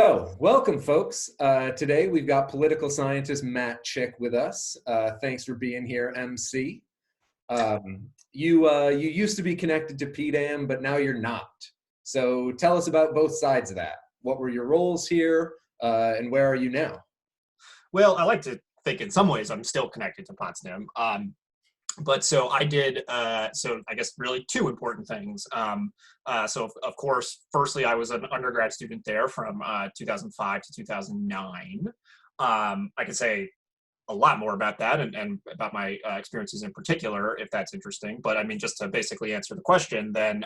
So, welcome, folks. Today we've got political scientist Matt Chick with us. Thanks for being here, MC. You used to be connected to PDAM, but now you're not. So, tell us about both sides of that. What were your roles here, and where are you now? Well, I like to think in some ways I'm still connected to Potsdam. But so I did, so I guess really two important things. So of course, firstly, I was an undergrad student there from 2005 to 2009. I could say a lot more about that and about my experiences in particular, if that's interesting. But I mean, just to basically answer the question, then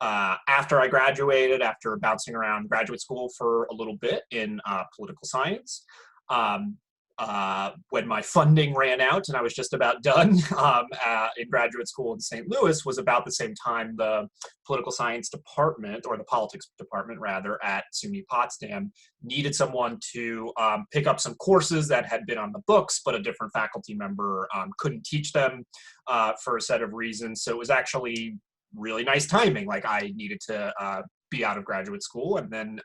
after I graduated, after bouncing around graduate school for a little bit in political science, um, when my funding ran out and I was just about done in graduate school in St. Louis was about the same time the political science department, or the politics department rather, at SUNY Potsdam needed someone to pick up some courses that had been on the books, but a different faculty member couldn't teach them for a set of reasons. So it was actually really nice timing. Like I needed to be out of graduate school. And then,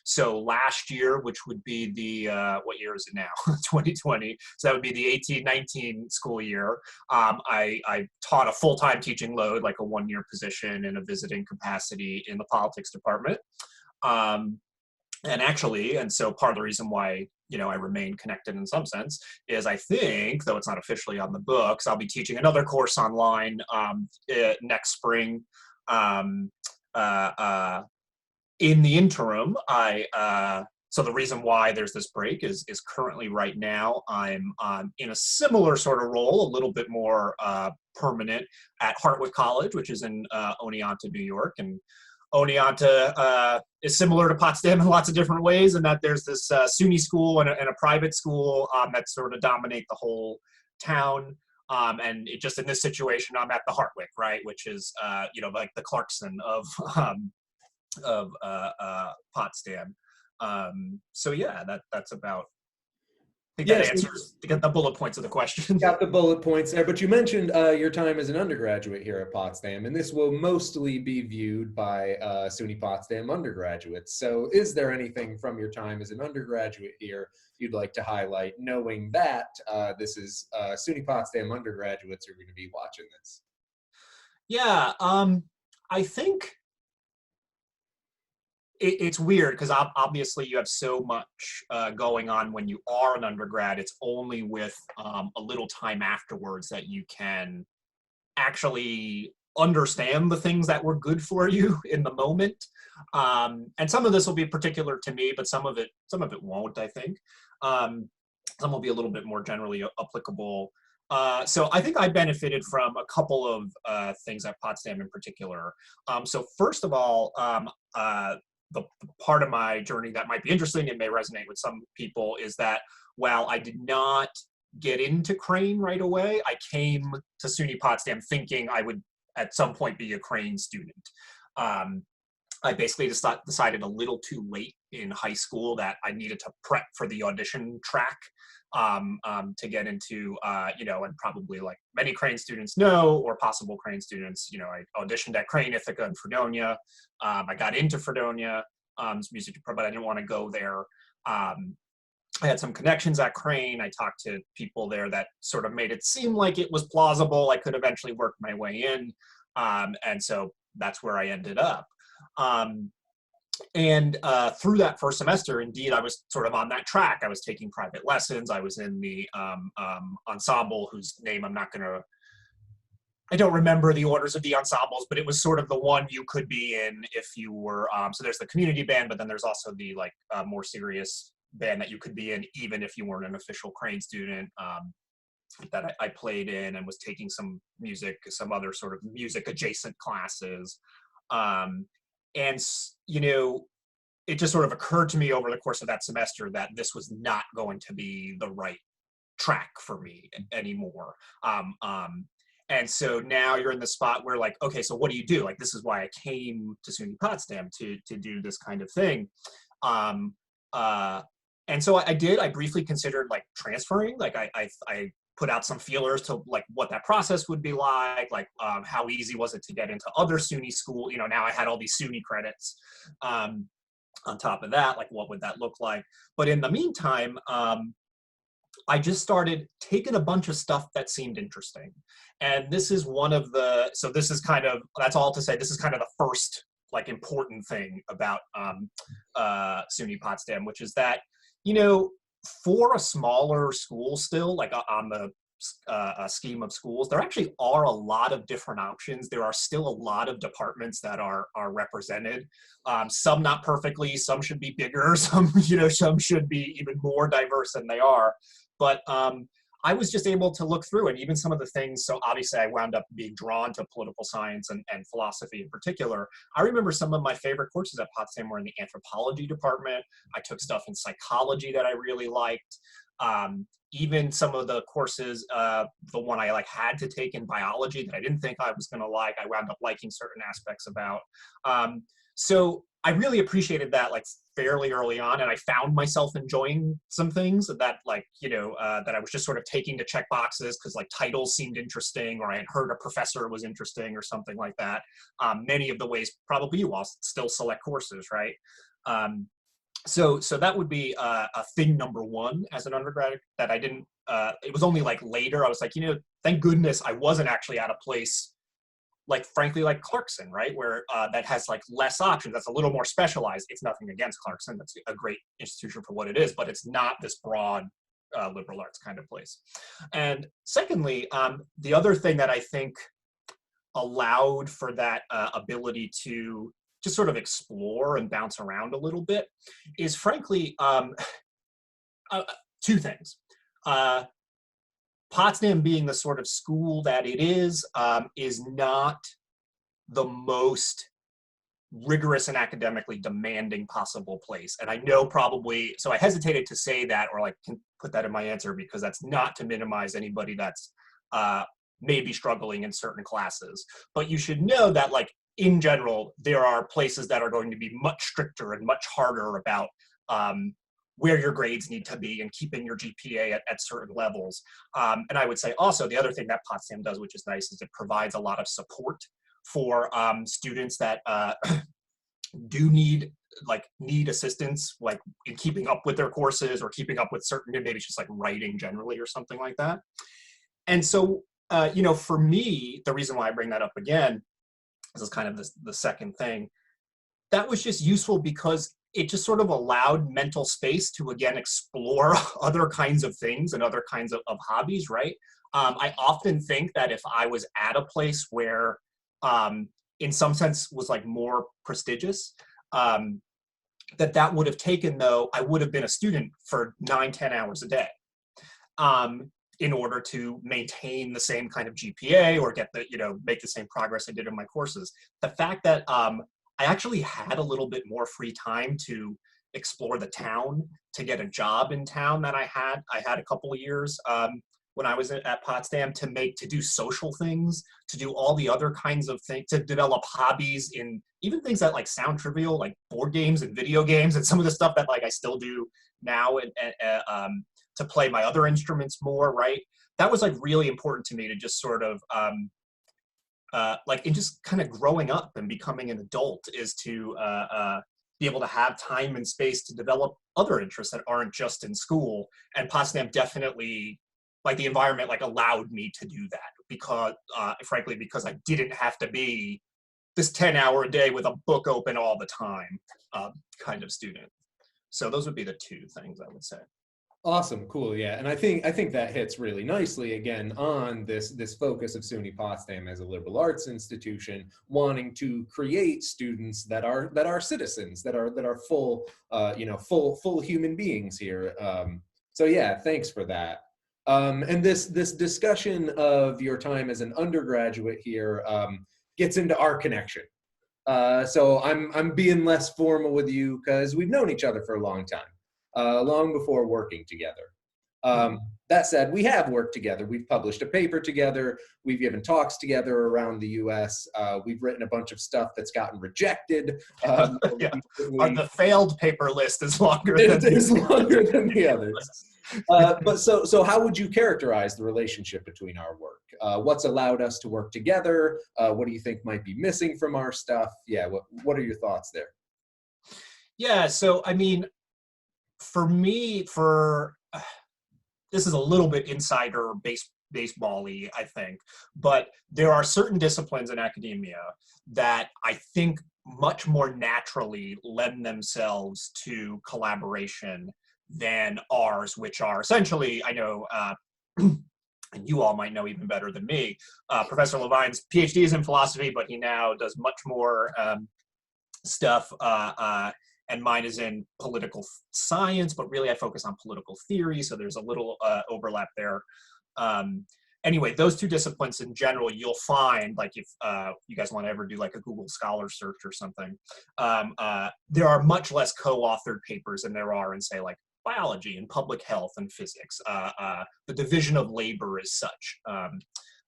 so last year, which would be the, what year is it now? 2020. So that would be the 18-19 school year. I taught a full-time teaching load, like a one-year position in a visiting capacity in the politics department. And actually, and so part of the reason why, I remain connected in some sense is I think, though it's not officially on the books, I'll be teaching another course online next spring. In the interim, so the reason why there's this break is currently right now I'm in a similar sort of role, a little bit more permanent at Hartwick College, which is in Oneonta, New York. And Oneonta is similar to Potsdam in lots of different ways, in that there's this SUNY school and a private school that sort of dominate the whole town. And it just, in this situation, I'm at the Hartwick, right, which is like the Clarkson of Potsdam. So yeah, that's about. I think that Yes, answers to get the bullet points of the question. got the bullet points there, but you mentioned your time as an undergraduate here at Potsdam, and this will mostly be viewed by SUNY Potsdam undergraduates. So is there anything from your time as an undergraduate here you'd like to highlight, knowing that this is SUNY Potsdam undergraduates are going to be watching this? Yeah, I think it's weird because obviously you have so much going on when you are an undergrad. It's only with a little time afterwards that you can actually understand the things that were good for you in the moment. And some of this will be particular to me, but some of it won't, I think. Some will be a little bit more generally applicable. So I think I benefited from a couple of things at Potsdam in particular. So first of all, the part of my journey that might be interesting and may resonate with some people is that while I did not get into Crane right away, I came to SUNY Potsdam thinking I would at some point be a Crane student. I basically just decided a little too late in high school that I needed to prep for the audition track to get into, and probably like many Crane students know, or possible Crane students, I auditioned at Crane, Ithaca, and Fredonia. I got into Fredonia, music, but I didn't want to go there. I had some connections at Crane. I talked to people there that sort of made it seem like it was plausible. I could eventually work my way in. And so that's where I ended up. And through that first semester, indeed, I was sort of on that track. I was taking private lessons. I was in the ensemble, whose name I don't remember the orders of the ensembles, but it was sort of the one you could be in if you were, so there's the community band, but then there's also the more serious band that you could be in even if you weren't an official Crane student, that I played in and was taking some other sort of music adjacent classes. And, it just sort of occurred to me over the course of that semester that this was not going to be the right track for me anymore. And so now you're in the spot where, like, okay, so what do you do? Like, this is why I came to SUNY Potsdam to do this kind of thing. And so I briefly considered like transferring. Like I put out some feelers to like what that process would be like how easy was it to get into other SUNY school. Now I had all these SUNY credits. on top of that, like what would that look like? But in the meantime, I just started taking a bunch of stuff that seemed interesting. And this is one of the, so this is kind of, that's all to say, this is kind of the first like important thing about SUNY Potsdam, which is that, you know, for a smaller school still, like on the scheme of schools, there actually are a lot of different options. There are still a lot of departments that are represented. Some not perfectly, some should be bigger, some, you know, some should be even more diverse than they are. But I was just able to look through, and even some of the things, so obviously I wound up being drawn to political science and philosophy in particular. I remember some of my favorite courses at Potsdam were in the anthropology department. I took stuff in psychology that I really liked. Even some of the courses, the one I like had to take in biology that I didn't think I was gonna like, I wound up liking certain aspects about. So I really appreciated that like fairly early on, and I found myself enjoying some things that like, you know, that I was just sort of taking to check boxes because like titles seemed interesting, or I had heard a professor was interesting or something like that. Many of the ways probably you all still select courses, right? So that would be a thing number one as an undergrad that I didn't, it was only like later, I was like, you know, thank goodness I wasn't actually at a place like, frankly, like Clarkson, right? Where that has like less options, that's a little more specialized. It's nothing against Clarkson, that's a great institution for what it is, but it's not this broad liberal arts kind of place. And secondly, the other thing that I think allowed for that ability to just sort of explore and bounce around a little bit is frankly two things. Potsdam being the sort of school that it is not the most rigorous and academically demanding possible place. And I know probably, so I hesitated to say that or like can put that in my answer because that's not to minimize anybody that's maybe struggling in certain classes. But you should know that like in general, there are places that are going to be much stricter and much harder about where your grades need to be and keeping your GPA at certain levels. And I would say also the other thing that Potsdam does, which is nice, is it provides a lot of support for students that do need assistance, like in keeping up with their courses or keeping up with certain, maybe it's just like writing generally or something like that. And so, you know, for me, the reason why I bring that up again, this is kind of the second thing, that was just useful because it just sort of allowed mental space to, again, explore other kinds of things and other kinds of hobbies, right? I often think that if I was at a place where, in some sense, was like more prestigious, that would have taken, though, I would have been a student for 9-10 hours a day in order to maintain the same kind of GPA or get the, you know, make the same progress I did in my courses. The fact that I actually had a little bit more free time to explore the town, to get a job in town that I had a couple of years when I was at Potsdam, to do social things, to do all the other kinds of things, to develop hobbies in even things that like sound trivial, like board games and video games and some of the stuff that like I still do now, and to play my other instruments more, right? That was like really important to me to just sort of, like in just kind of growing up and becoming an adult, is to be able to have time and space to develop other interests that aren't just in school. And Potsdam definitely, like the environment, like allowed me to do that because, frankly, because I didn't have to be this 10-hour a day with a book open all the time kind of student. So those would be the two things I would say. Awesome, cool, yeah, and I think that hits really nicely again on this focus of SUNY Potsdam as a liberal arts institution, wanting to create students that are citizens, that are full, you know, full human beings here. So yeah, thanks for that. And this discussion of your time as an undergraduate here gets into our connection. So I'm being less formal with you because we've known each other for a long time. Long before working together. That said, we have worked together. We've published a paper together. We've given talks together around the U.S. We've written a bunch of stuff that's gotten rejected. Yeah. The failed paper list is longer than the others. But so how would you characterize the relationship between our work? What's allowed us to work together? What do you think might be missing from our stuff? Yeah, what are your thoughts there? Yeah, so I mean, for me, this is a little bit insider baseball-y, I think, but there are certain disciplines in academia that I think much more naturally lend themselves to collaboration than ours, which are essentially, I know, and you all might know even better than me, Professor Levine's PhD is in philosophy, but he now does much more stuff, and mine is in political science, but really I focus on political theory, so there's a little overlap there. Anyway, those two disciplines in general, you'll find, like if you guys want to ever do like a Google Scholar search or something, there are much less co-authored papers than there are in, say, like biology and public health and physics. The division of labor is such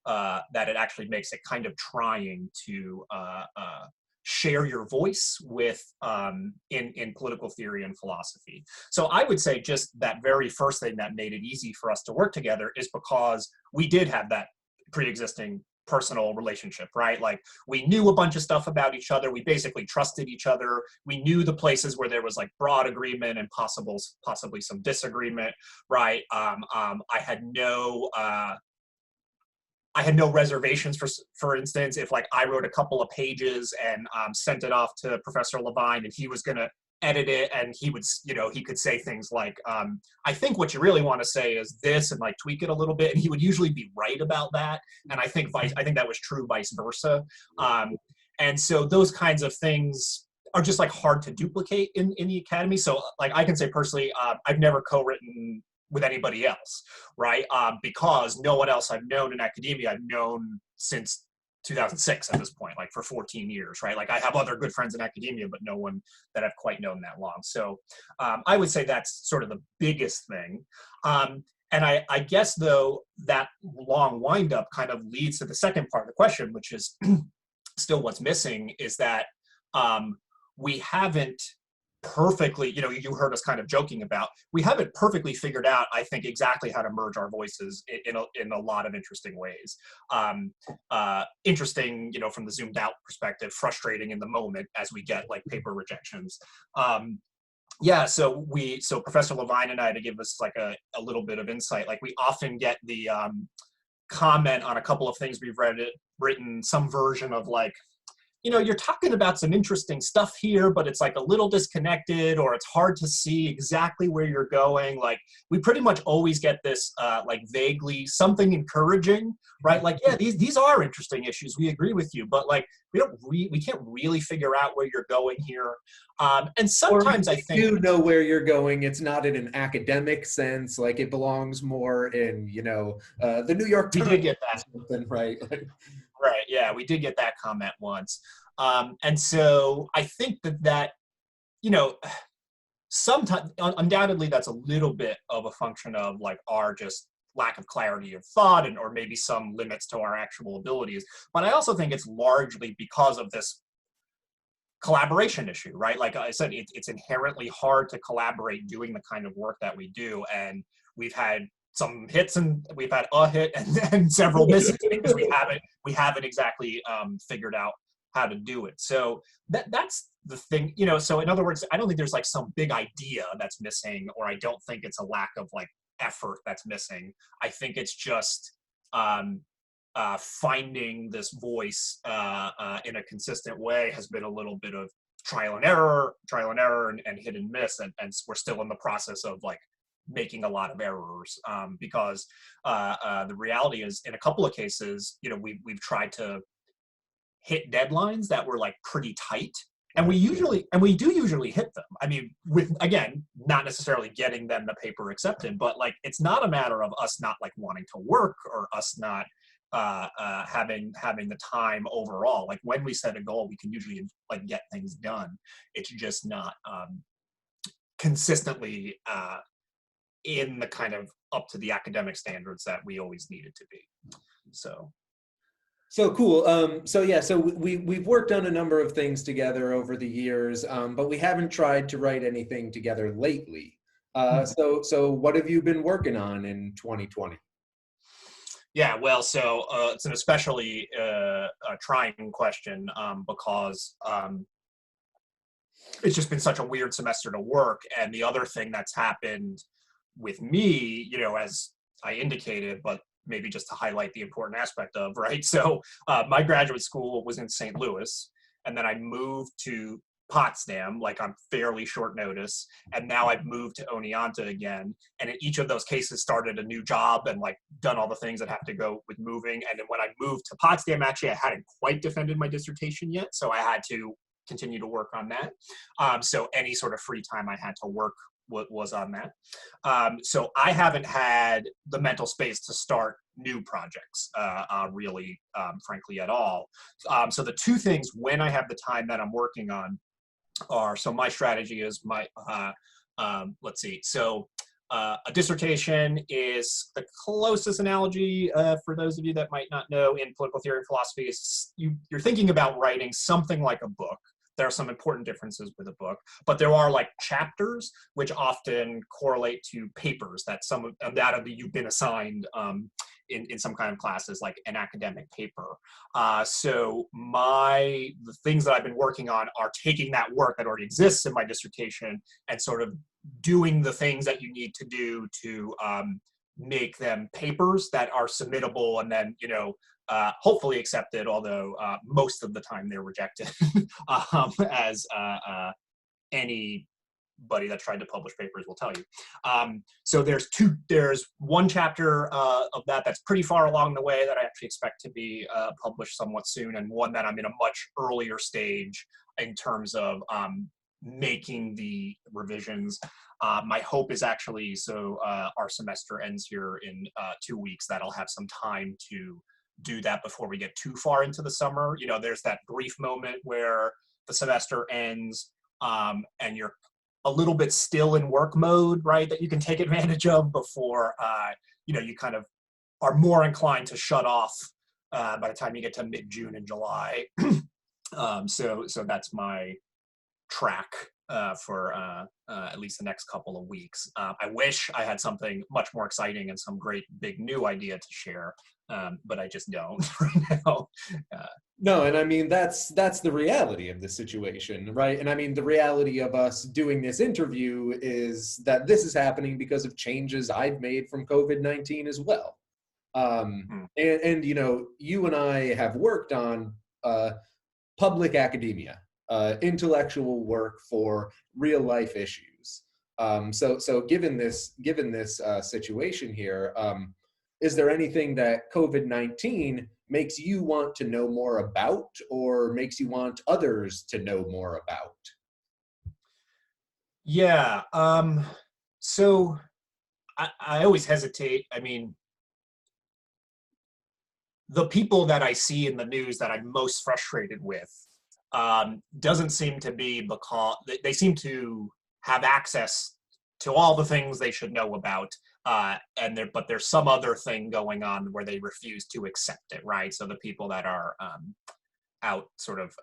that it actually makes it kind of trying to share your voice with in political theory and philosophy. So I would say just that very first thing that made it easy for us to work together is because we did have that pre-existing personal relationship, right? Like we knew a bunch of stuff about each other. We basically trusted each other. We knew the places where there was like broad agreement and possibly some disagreement, right? I had no reservations, for instance, if like I wrote a couple of pages and sent it off to Professor Levine and he was going to edit it and he would, he could say things like, I think what you really want to say is this, and like tweak it a little bit. And he would usually be right about that. And I think that was true vice versa. And so those kinds of things are just like hard to duplicate in the academy. So like I can say personally, I've never co-written with anybody else, right? Because no one else I've known in academia, I've known since 2006 at this point, like for 14 years, right? Like I have other good friends in academia, but no one that I've quite known that long. So I would say that's sort of the biggest thing. And I guess though, that long windup kind of leads to the second part of the question, which is still what's missing is that we haven't perfectly, you heard us kind of joking about, we haven't perfectly figured out, I think, exactly how to merge our voices in a lot of interesting ways. Interesting, from the zoomed out perspective, frustrating in the moment as we get like paper rejections. So Professor Levine and I, to give us like a little bit of insight, like we often get the comment on a couple of things we've written some version of like, you're talking about some interesting stuff here, but it's like a little disconnected, or it's hard to see exactly where you're going. Like we pretty much always get this like vaguely something encouraging, right? Like, yeah, these are interesting issues. We agree with you, but like we can't really figure out where you're going here. And sometimes I think you know where you're going. It's not in an academic sense. Like it belongs more in, the New York Times. We did get that. Something, right? Right. Yeah, we did get that comment once. And so I think that, sometimes, undoubtedly, that's a little bit of a function of like our just lack of clarity of thought or maybe some limits to our actual abilities. But I also think it's largely because of this collaboration issue, right? Like I said, it's inherently hard to collaborate doing the kind of work that we do. And we've had some hits and we've had a hit and then several misses because we haven't exactly figured out how to do it. So that's the thing, so in other words, I don't think there's like some big idea that's missing, or I don't think it's a lack of like effort that's missing. I think it's just finding this voice in a consistent way has been a little bit of trial and error and hit and miss. And we're still in the process of like making a lot of errors because the reality is in a couple of cases, we've tried to hit deadlines that were like pretty tight. And we do usually hit them. I mean, with, again, not necessarily getting them the paper accepted, but like, it's not a matter of us not like wanting to work or us not having the time overall. Like when we set a goal, we can usually like get things done. It's just not consistently in the kind of up to the academic standards that we always need it to be. So cool. So we've worked on a number of things together over the years, but we haven't tried to write anything together lately. So what have you been working on in 2020? Yeah, well, so it's an especially trying question because it's just been such a weird semester to work. And the other thing that's happened with me, as I indicated, but maybe just to highlight the important aspect of, right? So my graduate school was in St. Louis, and then I moved to Potsdam, like on fairly short notice. And now I've moved to Oneonta again. And in each of those cases started a new job and like done all the things that have to go with moving. And then when I moved to Potsdam, actually, I hadn't quite defended my dissertation yet. So I had to continue to work on that. So any sort of free time I had to work was on that. So I haven't had the mental space to start new projects really, frankly, at all. So the two things when I have the time that I'm working on are, so my strategy is let's see. So a dissertation is the closest analogy for those of you that might not know in political theory and philosophy is you're thinking about writing something like a book. There are some important differences with a book, but there are like chapters which often correlate to papers that undoubtedly you've been assigned in some kind of classes, like an academic paper. So the things that I've been working on are taking that work that already exists in my dissertation and sort of doing the things that you need to do to make them papers that are submittable and then, hopefully accepted, although most of the time they're rejected, as anybody that tried to publish papers will tell you. So there's one chapter of that's pretty far along the way that I actually expect to be published somewhat soon, and one that I'm in a much earlier stage in terms of making the revisions. My hope is actually, so our semester ends here in 2 weeks, that I'll have some time to do that before we get too far into the summer. There's that brief moment where the semester ends and you're a little bit still in work mode, right, that you can take advantage of before, you kind of are more inclined to shut off by the time you get to mid-June and July. So that's my track for at least the next couple of weeks. I wish I had something much more exciting and some great big new idea to share, but I just don't right now. No, and I mean, that's the reality of the situation, right? And I mean, the reality of us doing this interview is that this is happening because of changes I've made from COVID-19 as well. And you and I have worked on public academia, intellectual work for real life issues. So given this situation here, is there anything that COVID-19 makes you want to know more about, or makes you want others to know more about? Yeah. So I always hesitate. I mean, the people that I see in the news that I'm most frustrated with doesn't seem to be because they seem to have access to all the things they should know about, but there's some other thing going on where they refuse to accept it, right? So the people that are out sort of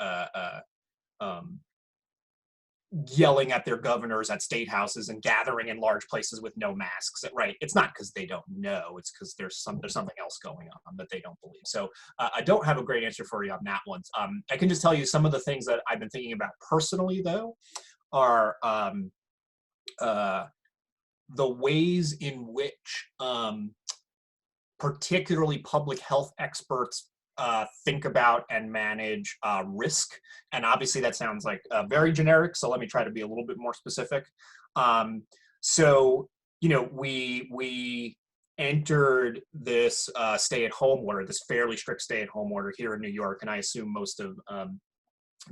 yelling at their governors at state houses and gathering in large places with no masks, right? It's not because they don't know, it's because there's something else going on that they don't believe. So I don't have a great answer for you on that one. I can just tell you some of the things that I've been thinking about personally, though, are the ways in which particularly public health experts think about and manage risk. And obviously that sounds like very generic, so let me try to be a little bit more specific. So, we entered this stay-at-home order, this fairly strict stay-at-home order here in New York, and I assume most of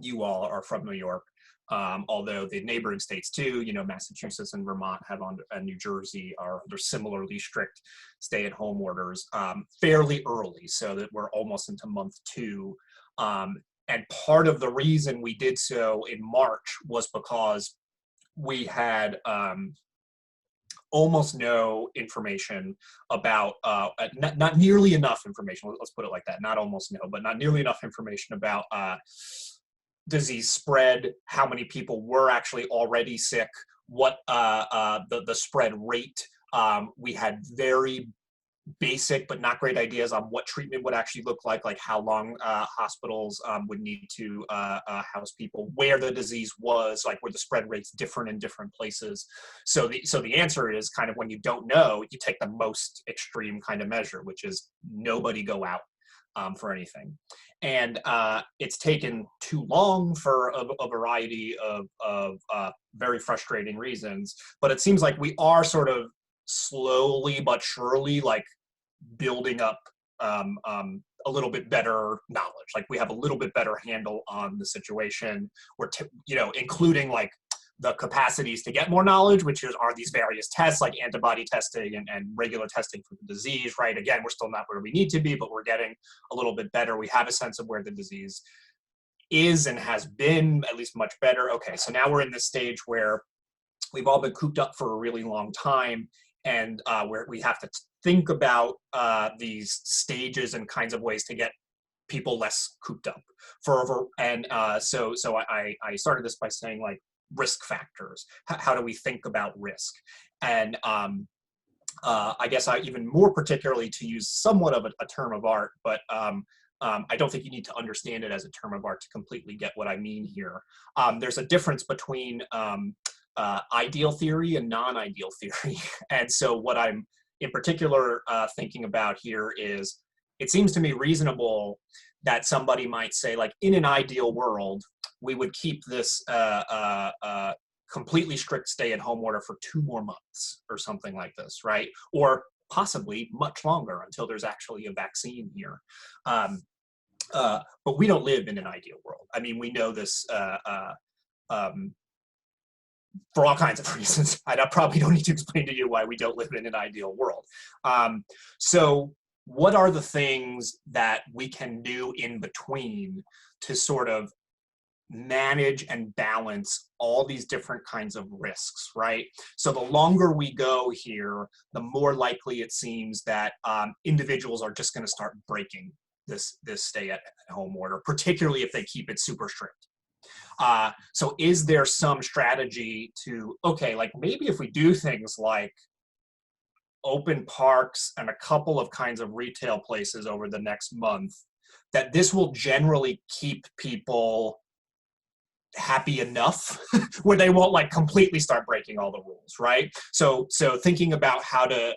you all are from New York. Although the neighboring states too, Massachusetts and Vermont and New Jersey are under similarly strict stay-at-home orders fairly early, so that we're almost into month 2. And part of the reason we did so in March was because we had almost no information about, not nearly enough information, let's put it like that, not almost no, but not nearly enough information about disease spread, how many people were actually already sick, what the spread rate. We had very basic but not great ideas on what treatment would actually look like how long hospitals would need to house people, where the disease was, like were the spread rates different in different places. So the answer is kind of, when you don't know, you take the most extreme kind of measure, which is nobody go out for anything. And it's taken too long for a variety of very frustrating reasons, but it seems like we are sort of slowly but surely like building up a little bit better knowledge. Like we have a little bit better handle on the situation. We're including like the capacities to get more knowledge, which are these various tests like antibody testing and regular testing for the disease, right? Again, we're still not where we need to be, but we're getting a little bit better. We have a sense of where the disease is and has been, at least much better. Okay, so now we're in this stage where we've all been cooped up for a really long time, and where we have to think about these stages and kinds of ways to get people less cooped up. So I started this by saying, like, risk factors. How do we think about risk? And I guess even more particularly, to use somewhat of a term of art, but I don't think you need to understand it as a term of art to completely get what I mean here. There's a difference between ideal theory and non-ideal theory. And so what I'm in particular thinking about here is, it seems to me reasonable that somebody might say, like, in an ideal world, we would keep this completely strict stay-at-home order for 2 more months or something like this, right? Or possibly much longer until there's actually a vaccine here. But we don't live in an ideal world. I mean, we know this for all kinds of reasons. I probably don't need to explain to you why we don't live in an ideal world. So what are the things that we can do in between to sort of manage and balance all these different kinds of risks, right? So the longer we go here, the more likely it seems that individuals are just going to start breaking this stay-at-home order, particularly if they keep it super strict. So is there some strategy to, okay, like maybe if we do things like open parks and a couple of kinds of retail places over the next month, that this will generally keep people happy enough where they won't like completely start breaking all the rules, right? So thinking about how to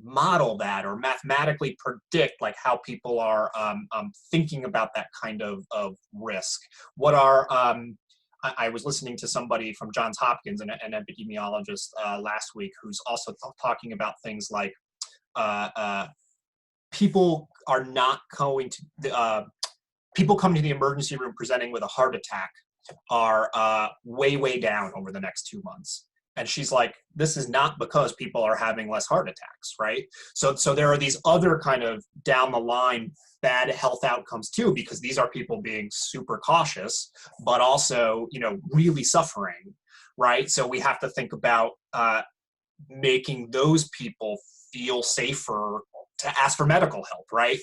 model that or mathematically predict like how people are thinking about that kind of risk. What are I was listening to somebody from Johns Hopkins, an epidemiologist last week, who's also talking about things like people are not going to people coming to the emergency room presenting with a heart attack are way down over the next 2 months. And she's like, this is not because people are having less heart attacks, right? So there are these other kind of down the line bad health outcomes too, because these are people being super cautious, but also, really suffering, right? So we have to think about making those people feel safer to ask for medical help, right?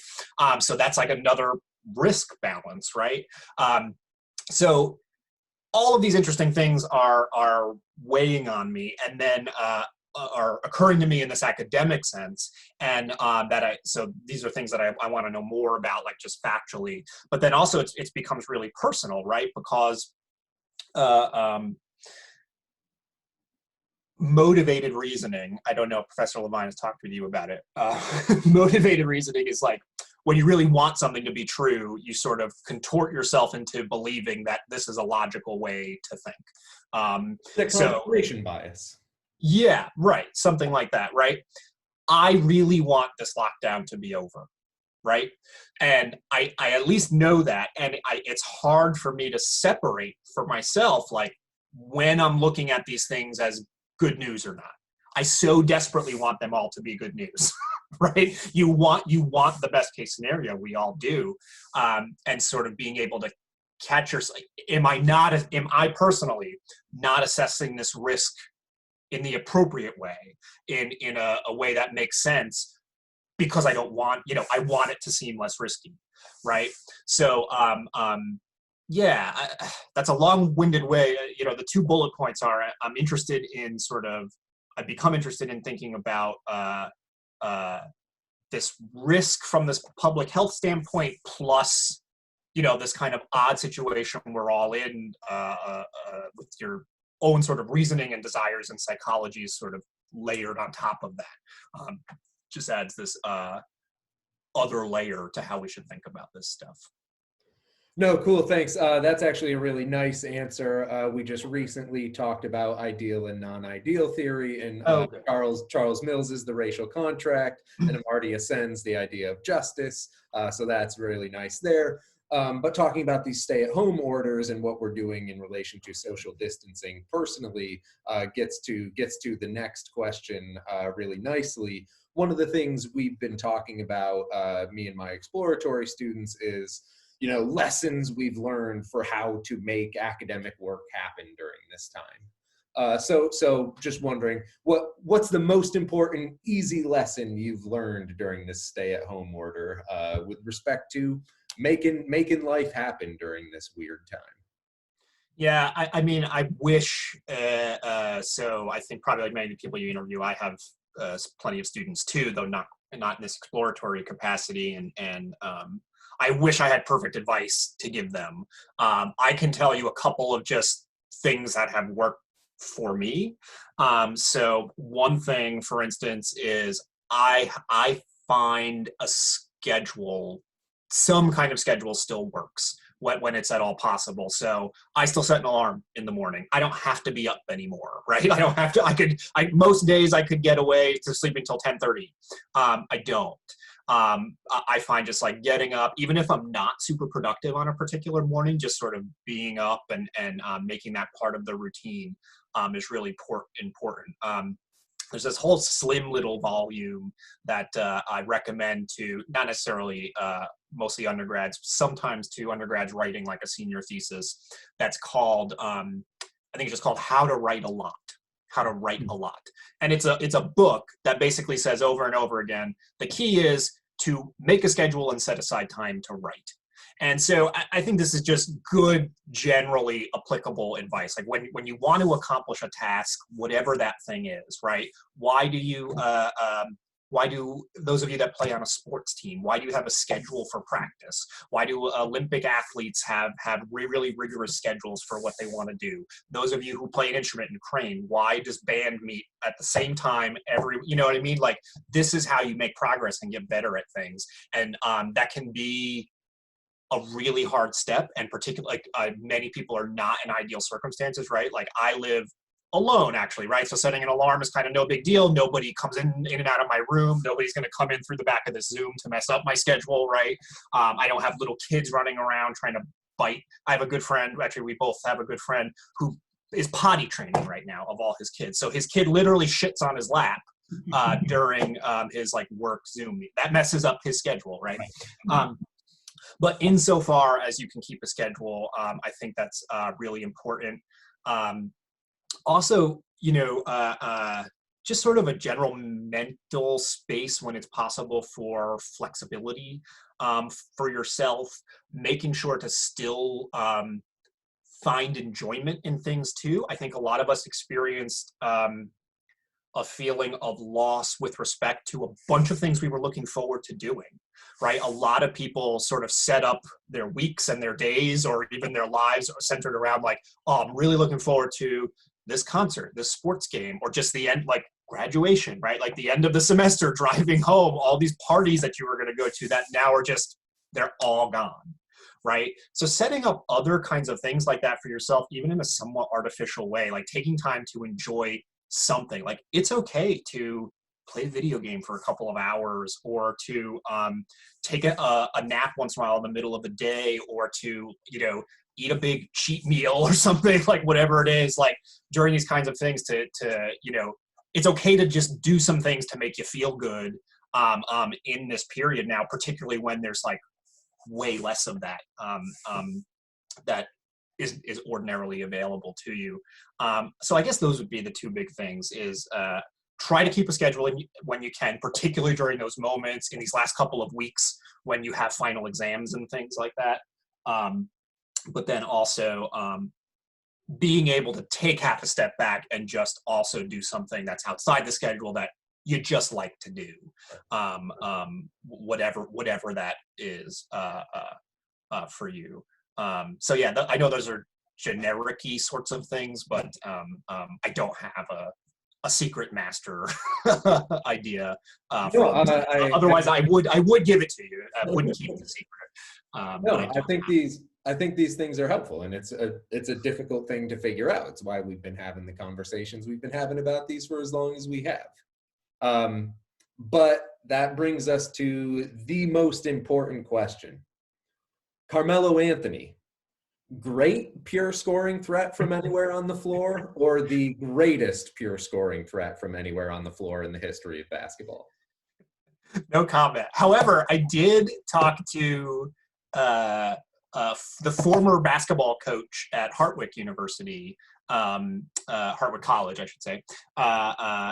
So that's like another risk balance, right? So all of these interesting things are weighing on me, and then are occurring to me in this academic sense, and so these are things that I want to know more about, like just factually. But then also it becomes really personal, right? Because motivated reasoning, I don't know if Professor Levine has talked with you about it. Motivated reasoning is like, when you really want something to be true, you sort of contort yourself into believing that this is a logical way to think. The confirmation bias. Yeah, right. Something like that, right? I really want this lockdown to be over, right? And I at least know that. And it's hard for me to separate for myself, like when I'm looking at these things as good news or not. I so desperately want them all to be good news, right? You want the best case scenario, we all do, and sort of being able to catch yourself. Am I personally not assessing this risk in the appropriate way, in a way that makes sense, because I don't want, I want it to seem less risky, right? So yeah, that's a long-winded way. The 2 bullet points are, I'm interested in I've become interested in thinking about this risk from this public health standpoint, plus, this kind of odd situation we're all in with your own sort of reasoning and desires and psychology is sort of layered on top of that. Just adds this other layer to how we should think about this stuff. No, cool, thanks. That's actually a really nice answer. We just recently talked about ideal and non-ideal theory, and Charles Mills is the racial contract, and Amartya Sen's the idea of justice. So that's really nice there. But talking about these stay-at-home orders and what we're doing in relation to social distancing personally gets to the next question really nicely. One of the things we've been talking about, me and my exploratory students, is lessons we've learned for how to make academic work happen during this time. So just wondering, what's the most important easy lesson you've learned during this stay-at-home order with respect to making life happen during this weird time? Yeah, I mean, I wish, so I think probably like many people you interview, I have plenty of students too, though not in this exploratory capacity, and I wish I had perfect advice to give them. I can tell you a couple of just things that have worked for me. So one thing, for instance, is I find a schedule, some kind of schedule still works when it's at all possible. So I still set an alarm in the morning. I don't have to be up anymore, right? I don't have to, most days I could get away to sleep until 10:30. I don't. I find just like getting up, even if I'm not super productive on a particular morning, just sort of being up and making that part of the routine is really important. There's this whole slim little volume that I recommend to not necessarily mostly undergrads, sometimes to undergrads writing like a senior thesis. That's called, I think it's just called How to Write a Lot. How to Write a Lot. And it's a book that basically says over and over again, the key is to make a schedule and set aside time to write. And so I think this is just good, generally applicable advice. Like when you want to accomplish a task, whatever that thing is, right? Why do those of you that play on a sports team, why do you have a schedule for practice? Why do Olympic athletes have really rigorous schedules for what they want to do? Those of you who play an instrument in crane, why does band meet at the same time you know what I mean? Like, this is how you make progress and get better at things. And that can be a really hard step, and particularly many people are not in ideal circumstances, right? Like I live alone, actually, right? So setting an alarm is kind of no big deal. Nobody comes in and out of my room. Nobody's going to come in through the back of this Zoom to mess up my schedule, right? I don't have little kids running around trying to bite. I have a good friend, actually we both have a good friend who is potty training right now of all his kids. So his kid literally shits on his lap during his like work Zoom meet. That messes up his schedule, right? But insofar as you can keep a schedule, I think that's really important. Also, just sort of a general mental space when it's possible for flexibility for yourself, making sure to still find enjoyment in things too. I think a lot of us experienced a feeling of loss with respect to a bunch of things we were looking forward to doing, right? A lot of people sort of set up their weeks and their days or even their lives centered around like, oh, I'm really looking forward to this concert, this sports game, or just the end, like graduation, right? Like the end of the semester, driving home, all these parties that you were going to go to that now are just, they're all gone, right? So setting up other kinds of things like that for yourself, even in a somewhat artificial way, like taking time to enjoy something. Like it's okay to play a video game for a couple of hours, or to take a nap once in a while in the middle of the day, or to, eat a big cheat meal or something, like whatever it is, like during these kinds of things to it's okay to just do some things to make you feel good in this period now, particularly when there's like way less of that that is ordinarily available to you. So I guess those would be the two big things, is try to keep a schedule when you can, particularly during those moments in these last couple of weeks when you have final exams and things like that. But then also being able to take half a step back and just also do something that's outside the schedule that you just like to do, whatever that is for you. So yeah, I know those are generic-y sorts of things, but I don't have a secret master idea. No, Otherwise, I would give it to you. I wouldn't keep it a secret. no, I think these things are helpful, and it's a difficult thing to figure out. It's why we've been having the conversations we've been having about these for as long as we have. But that brings us to the most important question. Carmelo Anthony, great pure scoring threat from anywhere on the floor, or the greatest pure scoring threat from anywhere on the floor in the history of basketball? No comment. However, I did talk to the former basketball coach at Hartwick University, Hartwick College, I should say,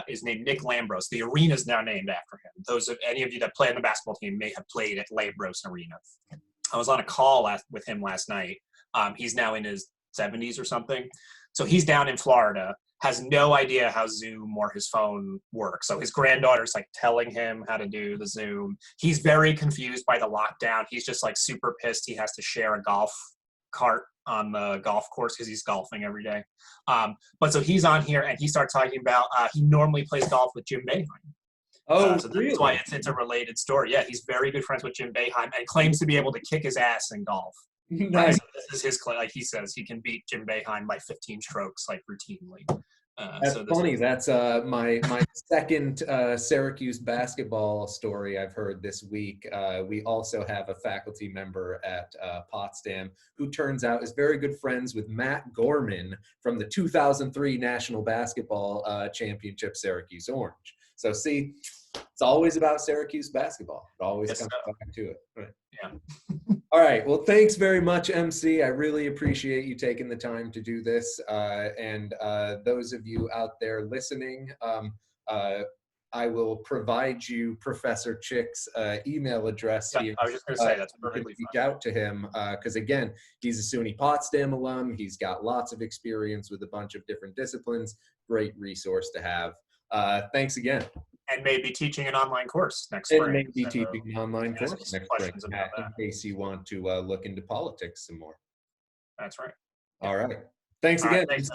is named Nick Lambros. The arena is now named after him. Any of you that play on the basketball team may have played at Lambros Arena. I was on a call with him last night. He's now in his 70s or something. So he's down in Florida, has no idea how Zoom or his phone works. So his granddaughter's like telling him how to do the Zoom. He's very confused by the lockdown. He's just like super pissed he has to share a golf cart on the golf course because he's golfing every day. But so he's on here and he starts talking about he normally plays golf with Jim Boeheim. Oh, so really? That's why it's a related story. Yeah, he's very good friends with Jim Boeheim and claims to be able to kick his ass in golf. Nice. Right? So this is his claim. Like he says, he can beat Jim Boeheim by 15 strokes, like routinely. That's funny. That's my second Syracuse basketball story I've heard this week. We also have a faculty member at Potsdam who turns out is very good friends with Matt Gorman from the 2003 National Basketball Championship Syracuse Orange. So see, it's always about Syracuse basketball. It always comes back to it. Right. Yeah. All right. Well, thanks very much, MC. I really appreciate you taking the time to do this. And those of you out there listening, I will provide you Professor Chick's email address. Yeah, I was just going to say that's perfectly fine. Reach out to him because, again, he's a SUNY Potsdam alum. He's got lots of experience with a bunch of different disciplines. Great resource to have. Thanks again. And maybe teaching an online course next spring. And maybe teaching an online course next spring, in that. case you want to look into politics some more. That's right. All right. Thanks again. Thanks,